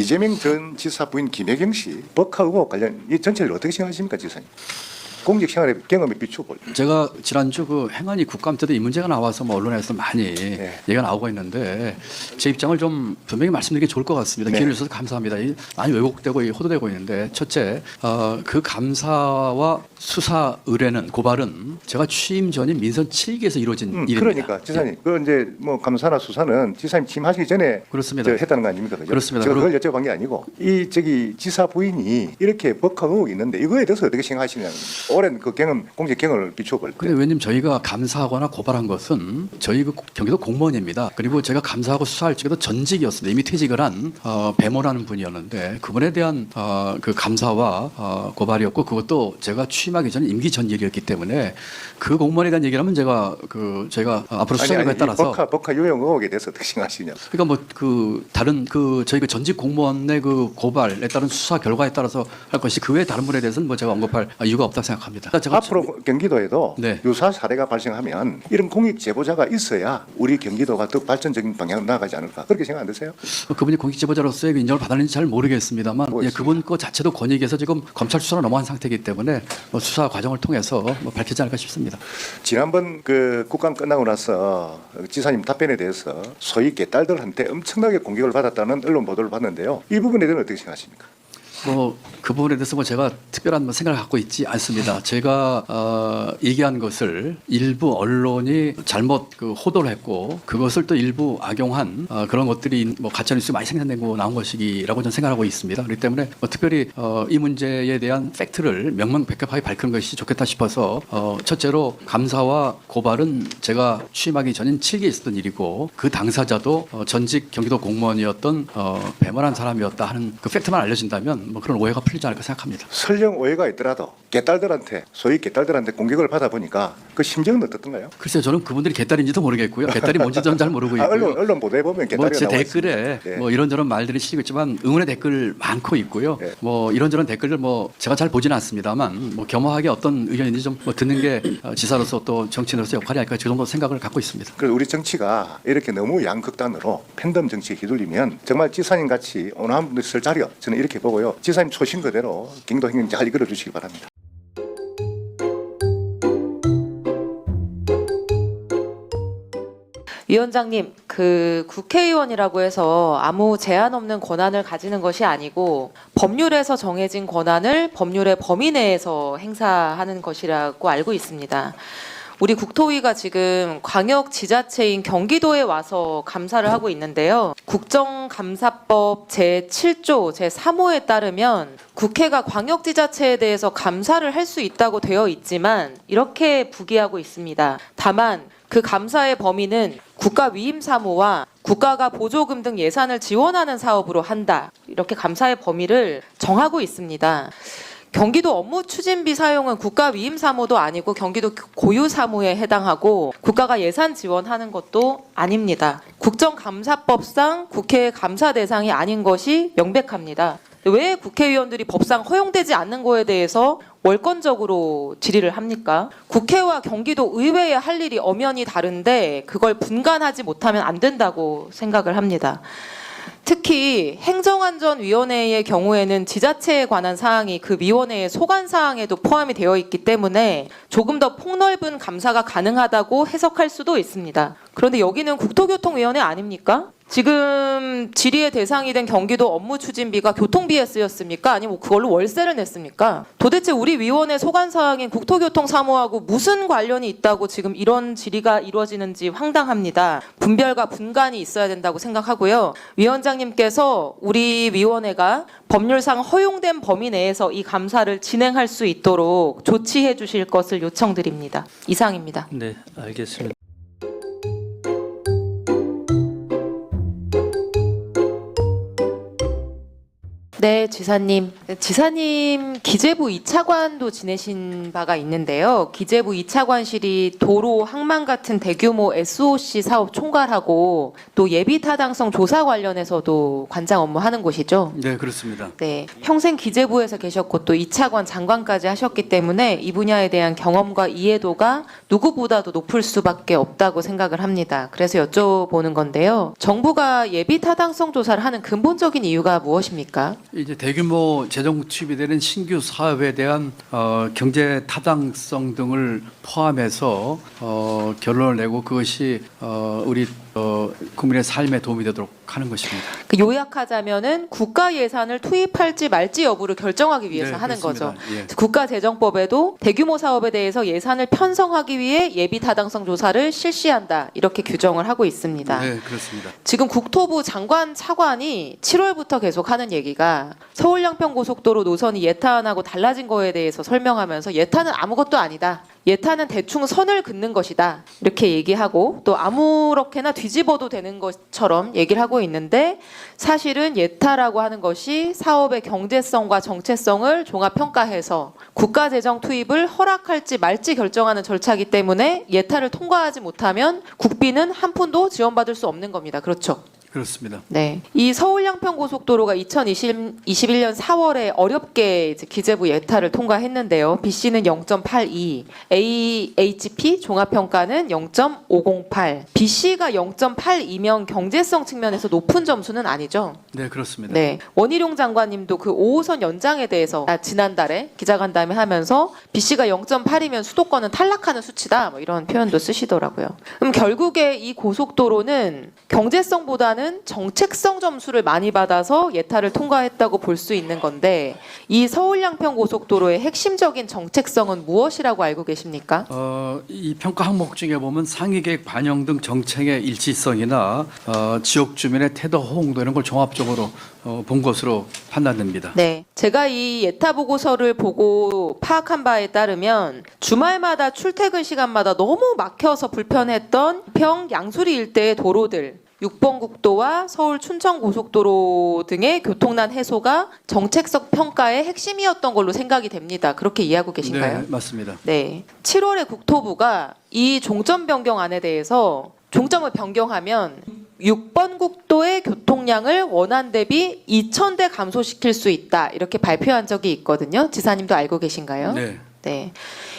이재명 전 지사 부인 김혜경 씨 법카 의혹 관련 이 전체를 어떻게 생각하십니까, 지사님? 공직 생활의 경험에 비추고 제가 지난주 그 행안위 국감 때도 이 문제가 나와서 뭐 언론에서 많이 네. 얘기가 나오고 있는데 제 입장을 좀 분명히 말씀드리는 게 좋을 것 같습니다. 네. 기회를 주셔서 감사합니다. 많이 왜곡되고 호도되고 있는데 첫째, 그 감사와 수사 의뢰는 고발은 제가 취임 전인 민선 7기에서 이루어진 일입니다. 그러니까 지사님, 그 이제 뭐 감사나 수사는 지사님 취임하시기 전에 그렇습니다. 했다는 거 아닙니까? 그죠? 그렇습니다. 제가 그걸 여쭤본 게 아니고 이 저기 지사 부인이 이렇게 법카 의혹이 있는데 이거에 대해서 어떻게 생각하시냐는 오랜 그 경험, 공직 경험을 비추어 볼 때. 근데 왜냐면 저희가 감사하거나 고발한 것은 저희 그 경기도 공무원입니다. 그리고 제가 감사하고 수사할 적에도 전직이었습니다. 이미 퇴직을 한 배모라는 분이었는데 그분에 대한 그 감사와 고발이었고 그것도 제가 취임하기 전 임기 전 일이었기 때문에 그 공무원에 대한 얘기를 하면 제가 앞으로 수사 결과에 따라서 법카 유용 의혹에 대해서 어떻게 생각하시냐? 그러니까 뭐 그 다른 그 저희 그 전직 공무원의 그 고발에 따른 수사 결과에 따라서 할 것이 그 외에 다른 분에 대해서는 뭐 제가 언급할 이유가 없다고 생각합니다. 제가 앞으로 경기도에도 네. 유사 사례가 발생하면 이런 공익 제보자가 있어야 우리 경기도가 더 발전적인 방향으로 나아가지 않을까 그렇게 생각 안 드세요? 그분이 공익제보자로서의 인정을 받았는지 잘 모르겠습니다만 뭐 예, 그분 거 자체도 권익에서 지금 검찰 수사로 넘어간 상태이기 때문에 뭐 수사 과정을 통해서 뭐 밝히지 않을까 싶습니다. 지난번 그 국감 끝나고 나서 지사님 답변에 대해서 소위 개딸들한테 엄청나게 공격을 받았다는 언론 보도를 봤는데요. 이 부분에 대해서는 어떻게 생각하십니까? 뭐 그 부분에 대해서 뭐 제가 특별한 뭐 생각을 갖고 있지 않습니다. 제가 얘기한 것을 일부 언론이 잘못 그 호도를 했고 그것을 또 일부 악용한 그런 것들이 뭐 가짜 뉴스 많이 생산되고 나온 것이라고 저는 생각하고 있습니다. 그렇기 때문에 뭐 특별히 이 문제에 대한 팩트를 명명백백하게 밝히는 것이 좋겠다 싶어서 첫째로 감사와 고발은 제가 취임하기 전인 7기에 있었던 일이고 그 당사자도 전직 경기도 공무원이었던 배모란 사람이었다 하는 그 팩트만 알려진다면 뭐 그런 오해가 풀리지 않을까 생각합니다. 설령 오해가 있더라도 개딸들한테 소위 개딸들한테 공격을 받아보니까 그 심정은 어떻던가요? 글쎄요, 저는 그분들이 개딸인지도 모르겠고요. 개딸이 뭔지 저는 잘 모르고 있고요. 언론 보도에 보면 개딸이 뭐 제 나와 댓글에 있습니다. 네. 뭐 이런저런 말들이 실리고 있지만 응원의 댓글 많고 있고요. 네. 뭐 이런저런 댓글을 뭐 제가 잘 보지는 않습니다만 뭐 겸허하게 어떤 의견인지 좀 뭐 듣는 게 지사로서 또 정치인으로서 역할이 아닐까 그 정도 생각을 갖고 있습니다. 그래서 우리 정치가 이렇게 너무 양극단으로 팬덤 정치에 휘둘리면 정말 지사님 같이 온화한 분들 쓸 자리요. 저는 이렇게 보고요. 지사님 초심 그대로 경도 행정 잘 이끌어 주시기 바랍니다. 위원장님, 그 국회의원이라고 해서 아무 제한 없는 권한을 가지는 것이 아니고 법률에서 정해진 권한을 법률의 범위 내에서 행사하는 것이라고 알고 있습니다. 우리 국토위가 지금 광역지자체인 경기도에 와서 감사를 하고 있는데요. 국정감사법 제7조 제3호에 따르면 국회가 광역지자체에 대해서 감사를 할 수 있다고 되어 있지만 이렇게 부기하고 있습니다. 다만 그 감사의 범위는 국가위임사무와 국가가 보조금 등 예산을 지원하는 사업으로 한다. 이렇게 감사의 범위를 정하고 있습니다. 경기도 업무추진비 사용은 국가위임사무도 아니고 경기도 고유사무에 해당하고 국가가 예산 지원하는 것도 아닙니다. 국정감사법상 국회의 감사 대상이 아닌 것이 명백합니다. 왜 국회의원들이 법상 허용되지 않는 거에 대해서 월권적으로 질의를 합니까? 국회와 경기도 의회의 할 일이 엄연히 다른데 그걸 분간하지 못하면 안 된다고 생각을 합니다. 특히 행정안전위원회의 경우에는 지자체에 관한 사항이 그 위원회의 소관 사항에도 포함이 되어 있기 때문에 조금 더 폭넓은 감사가 가능하다고 해석할 수도 있습니다. 그런데 여기는 국토교통위원회 아닙니까? 지금 질의의 대상이 된 경기도 업무추진비가 교통비에 쓰였습니까? 아니면 그걸로 월세를 냈습니까? 도대체 우리 위원회 소관사항인 국토교통사무하고 무슨 관련이 있다고 지금 이런 질의가 이루어지는지 황당합니다. 분별과 분간이 있어야 된다고 생각하고요. 위원장님께서 우리 위원회가 법률상 허용된 범위 내에서 이 감사를 진행할 수 있도록 조치해 주실 것을 요청드립니다. 이상입니다. 네, 알겠습니다. 네, 지사님. 지사님 기재부 2차관도 지내신 바가 있는데요. 기재부 2차관실이 도로, 항만 같은 대규모 SOC 사업 총괄하고 또 예비 타당성 조사 관련해서도 관장 업무하는 곳이죠. 네, 그렇습니다. 네, 평생 기재부에서 계셨고 또 2차관 장관까지 하셨기 때문에 이 분야에 대한 경험과 이해도가 누구보다도 높을 수밖에 없다고 생각을 합니다. 그래서 여쭤보는 건데요. 정부가 예비 타당성 조사를 하는 근본적인 이유가 무엇입니까? 이제 대규모 재정 투입이 되는 신규 사업에 대한 경제 타당성 등을 포함해서 결론을 내고 그것이 우리 국민의 삶에 도움이 되도록 하는 것입니다. 그 요약하자면은 국가 예산을 투입할지 말지 여부를 결정하기 위해서 네, 하는 그렇습니다. 거죠. 예. 국가재정법에도 대규모 사업에 대해서 예산을 편성하기 위해 예비 타당성 조사를 실시한다 이렇게 규정을 하고 있습니다. 네, 그렇습니다. 지금 국토부 장관 차관이 7월부터 계속 하는 얘기가 서울 양평 고속도로 노선이 예탄하고 달라진 거에 대해서 설명하면서 예탄은 아무것도 아니다. 예탄은 대충 선을 긋는 것이다. 이렇게 얘기하고 또 아무렇게나 뒤집어도 되는 것처럼 얘기를 하고 있는데 사실은 예타라고 하는 것이 사업의 경제성과 정체성을 종합평가해서 국가재정 투입을 허락할지 말지 결정하는 절차이기 때문에 예타를 통과하지 못하면 국비는 한 푼도 지원받을 수 없는 겁니다. 그렇죠? 그렇습니다. 네. 이 서울 양평 고속도로가 2021년 4월에 어렵게 이제 기재부 예타를 통과했는데요. BC는 0.82, AHP 종합평가는 0.508. BC가 0.82면 경제성 측면에서 높은 점수는 아니죠. 네, 그렇습니다. 네. 원희룡 장관님도 그 5호선 연장에 대해서 지난달에 기자간담회 하면서 BC가 0.8이면 수도권은 탈락하는 수치다. 뭐 이런 표현도 쓰시더라고요. 그럼 결국에 이 고속도로는 경제성보다는 정책성 점수를 많이 받아서 예타를 통과했다고 볼 수 있는 건데 이 서울 양평 고속도로의 핵심적인 정책성은 무엇이라고 알고 계십니까? 이 평가 항목 중에 보면 상위 계획 반영 등 정책의 일치성이나 지역 주민의 태도 호응도 이런 걸 종합적으로 본 것으로 판단됩니다. 네, 제가 이 예타 보고서를 보고 파악한 바에 따르면 주말마다 출퇴근 시간마다 너무 막혀서 불편했던 평 양수리 일대의 도로들 6번 국도와 서울 춘천 고속도로 등의 교통난 해소가 정책적 평가의 핵심이었던 걸로 생각이 됩니다. 그렇게 이해하고 계신가요? 네, 맞습니다. 네. 7월에 국토부가 이 종점 변경안에 대해서 종점을 변경하면 6번 국도의 교통량을 원안 대비 2,000대 감소시킬 수 있다. 이렇게 발표한 적이 있거든요. 지사님도 알고 계신가요? 네. 네.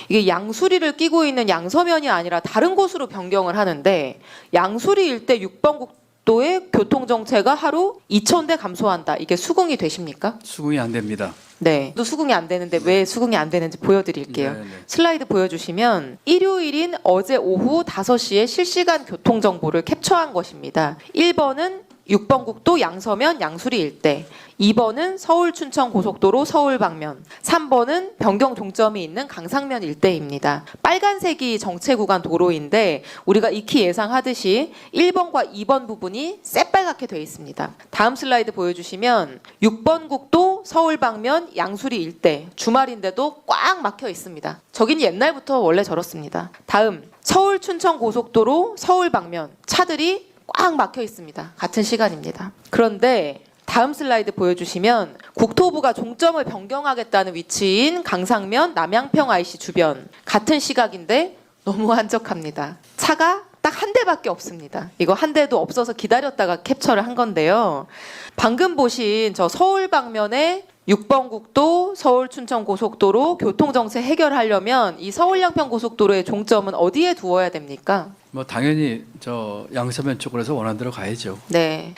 이게 양수리를 끼고 있는 양서면이 아니라 다른 곳으로 변경을 하는데 양수리 일대 6번 국도의 교통정체가 하루 2,000대 감소한다. 이게 수긍이 되십니까? 수긍이 안 됩니다. 네. 또 수긍이 안 되는데 왜 수긍이 안 되는지 보여드릴게요. 네. 슬라이드 보여주시면 일요일인 어제 오후 5시에 실시간 교통정보를 캡처한 것입니다. 1번은 6번 국도 양서면 양수리 일대, 2번은 서울 춘천 고속도로 서울 방면, 3번은 변경 종점이 있는 강상면 일대입니다. 빨간색이 정체 구간 도로인데 우리가 익히 예상하듯이 1번과 2번 부분이 새빨갛게 되어 있습니다. 다음 슬라이드 보여주시면 6번 국도 서울 방면 양수리 일대 주말인데도 꽉 막혀 있습니다. 저긴 옛날부터 원래 저렇습니다. 다음 서울 춘천 고속도로 서울 방면 차들이 꽉 막혀 있습니다. 같은 시간입니다. 그런데 다음 슬라이드 보여주시면 국토부가 종점을 변경하겠다는 위치인 강상면 남양평 IC 주변 같은 시각인데 너무 한적합니다. 차가 딱 한 대밖에 없습니다. 이거 한 대도 없어서 기다렸다가 캡처를 한 건데요. 방금 보신 저 서울 방면에 6번 국도 서울 춘천 고속도로 교통정체 해결하려면 이 서울 양평 고속도로의 종점은 어디에 두어야 됩니까? 뭐 당연히 저 양서면 쪽으로 해서 원안대로 가야죠. 네.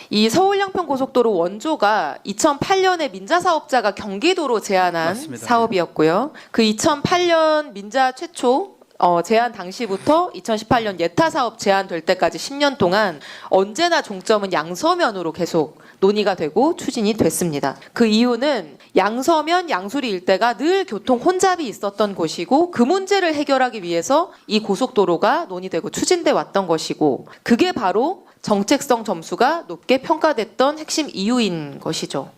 이 서울 양평 고속도로 원조가 2008년에 민자 사업자가 경기도로 제안한 맞습니다. 사업이었고요. 그 2008년 민자 최초 제안 당시부터 2018년 예타 사업 제안될 때까지 10년 동안 언제나 종점은 양서면으로 계속 논의가 되고 추진이 됐습니다. 그 이유는 양서면 양수리 일대가 늘 교통 혼잡이 있었던 곳이고 그 문제를 해결하기 위해서 이 고속도로가 논의되고 추진돼 왔던 것이고 그게 바로 정책성 점수가 높게 평가됐던 핵심 이유인 것이죠.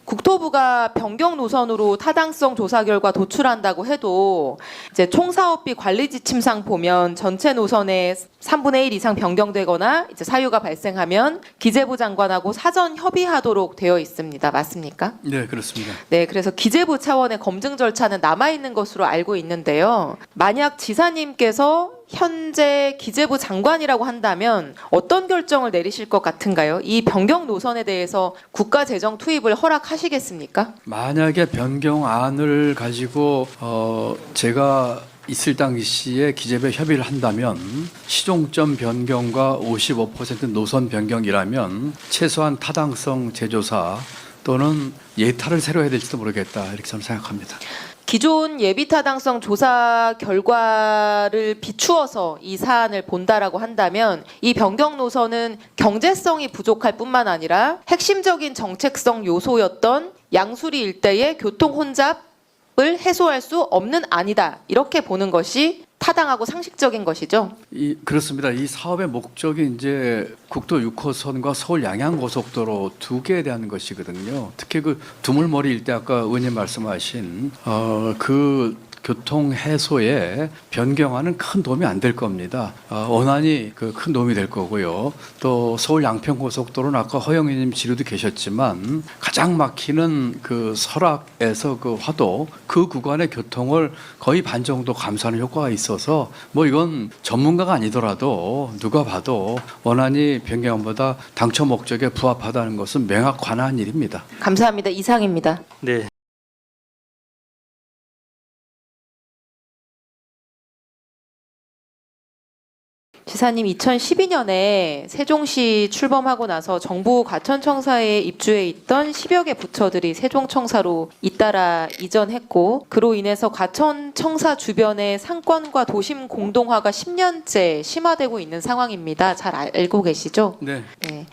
국토부가 변경 노선으로 타당성 조사 결과 도출한다고 해도 이제 총사업비 관리 지침상 보면 전체 노선의 3분의 1 이상 변경되거나 이제 사유가 발생하면 기재부 장관하고 사전 협의하도록 되어 있습니다. 맞습니까? 네, 그렇습니다. 네, 그래서 기재부 차원의 검증 절차는 남아 있는 것으로 알고 있는데요. 만약 지사님께서 현재 기재부 장관이라고 한다면 어떤 결정을 내리실 것 같은가요? 이 변경 노선에 대해서 국가 재정 투입을 허락하시겠습니까? 만약에 변경안을 가지고 제가 있을 당시에 기재부에 협의를 한다면 시종점 변경과 55% 노선 변경이라면 최소한 타당성 재조사 또는 예타를 새로 해야 될지도 모르겠다 이렇게 저는 생각합니다. 기존 예비 타당성 조사 결과를 비추어서 이 사안을 본다라고 한다면 이 변경 노선은 경제성이 부족할 뿐만 아니라 핵심적인 정책성 요소였던 양수리 일대의 교통 혼잡을 해소할 수 없는 안이다. 이렇게 보는 것이 타당하고 상식적인 것이죠. 그렇습니다. 이 사업의 목적이 이제 국도 6호선과 서울 양양고속도로 두 개에 대한 것이거든요. 특히 그 두물머리 일대 아까 의원님 말씀하신 그 교통 해소에 변경안은 큰 도움이 안 될 겁니다. 원안이 큰 도움이 될 거고요. 또 서울 양평고속도로는 아까 허영희님 지도도 계셨지만 가장 막히는 그 설악에서 그 화도 그 구간의 교통을 거의 반 정도 감소하는 효과가 있어서 뭐 이건 전문가가 아니더라도 누가 봐도 원안이 변경안보다 당초 목적에 부합하다는 것은 명확 관한 일입니다. 감사합니다. 이상입니다. 네. 지사님 2012년에 세종시 출범하고 나서 정부 과천청사에 입주해 있던 10여 개 부처들이 세종청사로 잇따라 이전했고 그로 인해서 과천청사 주변의 상권과 도심 공동화가 10년째 심화되고 있는 상황입니다. 잘 알고 계시죠? 네. 네.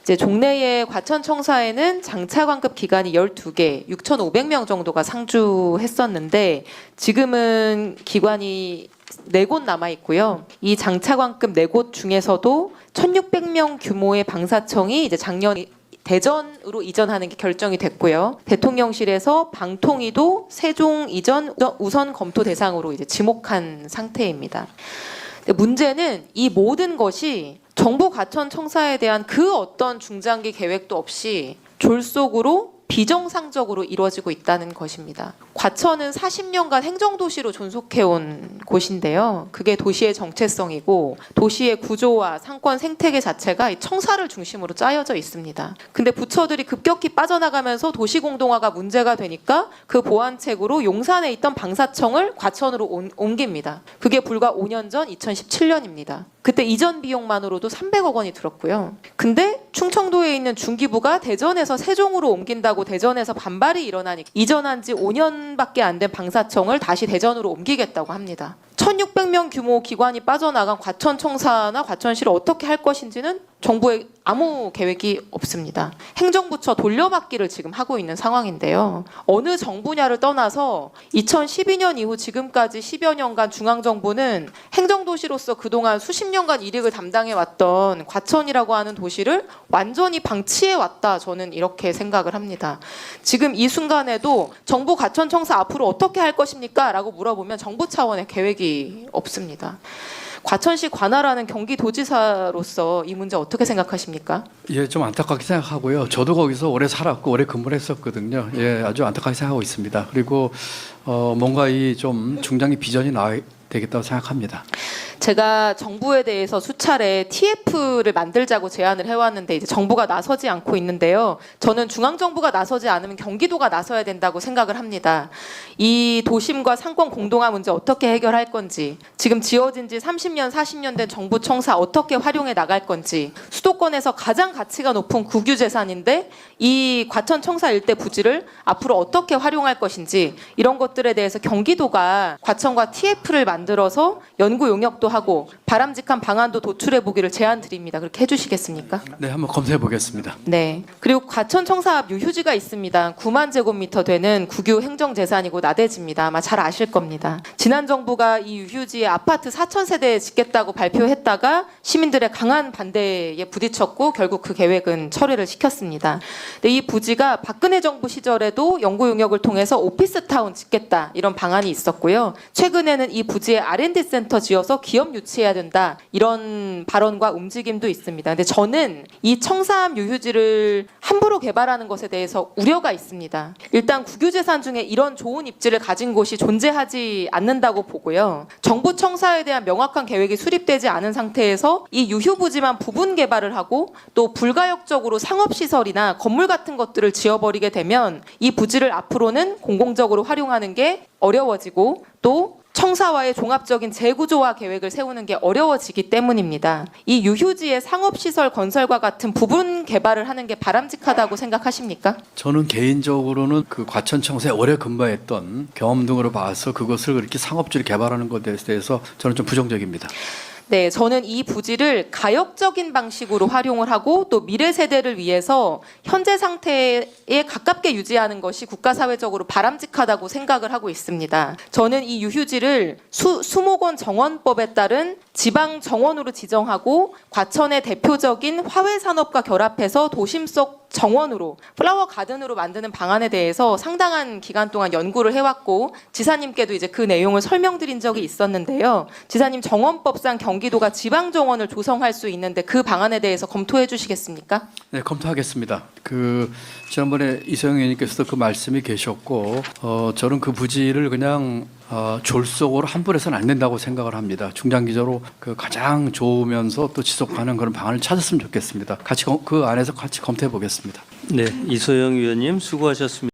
이제 종래의 과천청사에는 장차관급 기관이 12개, 6,500명 정도가 상주했었는데 지금은 기관이 4곳 남아 있고요. 이 장차관급 4곳 중에서도 1,600명 규모의 방사청이 이제 작년 대전으로 이전하는 게 결정이 됐고요. 대통령실에서 방통위도 세종 이전 우선 검토 대상으로 이제 지목한 상태입니다. 문제는 이 모든 것이 정부 과천청사에 대한 그 어떤 중장기 계획도 없이 졸속으로 비정상적으로 이루어지고 있다는 것입니다. 과천은 40년간 행정도시로 존속해온 곳인데요. 그게 도시의 정체성이고 도시의 구조와 상권 생태계 자체가 이 청사를 중심으로 짜여져 있습니다. 근데 부처들이 급격히 빠져나가면서 도시공동화가 문제가 되니까 그 보완책으로 용산에 있던 방사청을 과천으로 옮깁니다. 그게 불과 5년 전 2017년입니다. 그때 이전 비용만으로도 300억 원이 들었고요. 근데 충청도에 있는 중기부가 대전에서 세종으로 옮긴다고 대전에서 반발이 일어나니 이전한 지 5년밖에 안 된 방사청을 다시 대전으로 옮기겠다고 합니다. 1,600명 규모 기관이 빠져나간 과천청사나 과천시를 어떻게 할 것인지는 정부에 아무 계획이 없습니다. 행정부처 돌려받기를 지금 하고 있는 상황인데요. 어느 정부냐를 떠나서 2012년 이후 지금까지 10여 년간 중앙정부는 행정도시로서 그동안 수십 년간 이익을 담당해왔던 과천이라고 하는 도시를 완전히 방치해왔다. 저는 이렇게 생각을 합니다. 지금 이 순간에도 정부 과천청사 앞으로 어떻게 할 것입니까? 라고 물어보면 정부 차원의 계획이 없습니다. 과천시 관할하는 경기도지사로서 이 문제 어떻게 생각하십니까? 예, 좀 안타깝게 생각하고요. 저도 거기서 오래 살았고 오래 근무를 했었거든요. 예, 아주 안타깝게 생각하고 있습니다. 그리고 뭔가 이 좀 중장기 비전이 나와야 되겠다고 생각합니다. 제가 정부에 대해서 수차례 TF를 만들자고 제안을 해왔는데 이제 정부가 나서지 않고 있는데요. 저는 중앙정부가 나서지 않으면 경기도가 나서야 된다고 생각을 합니다. 이 도심과 상권 공동화 문제 어떻게 해결할 건지, 지금 지어진 지 30년, 40년 된 정부 청사 어떻게 활용해 나갈 건지, 수도권에서 가장 가치가 높은 국유재산인데 이 과천 청사 일대 부지를 앞으로 어떻게 활용할 것인지 이런 것들에 대해서 경기도가 과천과 TF를 만들어서 연구 용역도 하고 바람직한 방안도 도출해 보기를 제안드립니다. 그렇게 해주시겠습니까? 네, 한번 검토해 보겠습니다. 네. 그리고 과천 청사 앞 유휴지가 있습니다. 9만 제곱미터 되는 국유 행정재산이고 나대지입니다. 아마 잘 아실 겁니다. 지난 정부가 이 유휴지에 아파트 4,000세대 짓겠다고 발표했다가 시민들의 강한 반대에 부딪혔고 결국 그 계획은 철회를 시켰습니다. 근데 이 부지가 박근혜 정부 시절에도 연구 용역을 통해서 오피스타운 짓겠다 이런 방안이 있었고요. 최근에는 이 부지에 R&D 센터 지어서 기업 유치해야 된다 이런 발언과 움직임도 있습니다. 근데 저는 이 청사암 유휴지를 함부로 개발하는 것에 대해서 우려가 있습니다. 일단 국유재산 중에 이런 좋은 입지를 가진 곳이 존재하지 않는다고 보고요. 정부 청사에 대한 명확한 계획이 수립되지 않은 상태에서 이 유휴부지만 부분 개발을 하고 또 불가역적으로 상업시설이나 건물 같은 것들을 지어버리게 되면 이 부지를 앞으로는 공공적으로 활용하는 게 어려워지고 또 청사와의 종합적인 재구조화 계획을 세우는 게 어려워지기 때문입니다. 이 유휴지의 상업시설 건설과 같은 부분 개발을 하는 게 바람직하다고 생각하십니까? 저는 개인적으로는 그 과천청사에 오래 근무했던 경험 등으로 봐서 그것을 그렇게 상업지를 개발하는 것에 대해서 저는 좀 부정적입니다. 네, 저는 이 부지를 가역적인 방식으로 활용을 하고 또 미래 세대를 위해서 현재 상태에 가깝게 유지하는 것이 국가사회적으로 바람직하다고 생각을 하고 있습니다. 저는 이 유휴지를 수목원 정원법에 따른 지방 정원으로 지정하고 과천의 대표적인 화훼 산업과 결합해서 도심 속 정원으로 플라워 가든으로 만드는 방안에 대해서 상당한 기간 동안 연구를 해왔고 지사님께도 이제 그 내용을 설명드린 적이 있었는데요. 지사님 정원법상 경기도가 지방 정원을 조성할 수 있는데 그 방안에 대해서 검토해 주시겠습니까? 네, 검토하겠습니다. 그 지난번에 이소영 의원님께서도 그 말씀이 계셨고 저는 그 부지를 그냥 졸속으로 환불해서는 안 된다고 생각을 합니다. 중장기적으로 그 가장 좋으면서 또 지속하는 그런 방안을 찾았으면 좋겠습니다. 같이 그 안에서 같이 검토해 보겠습니다. 네, 이소영 위원님 수고하셨습니다.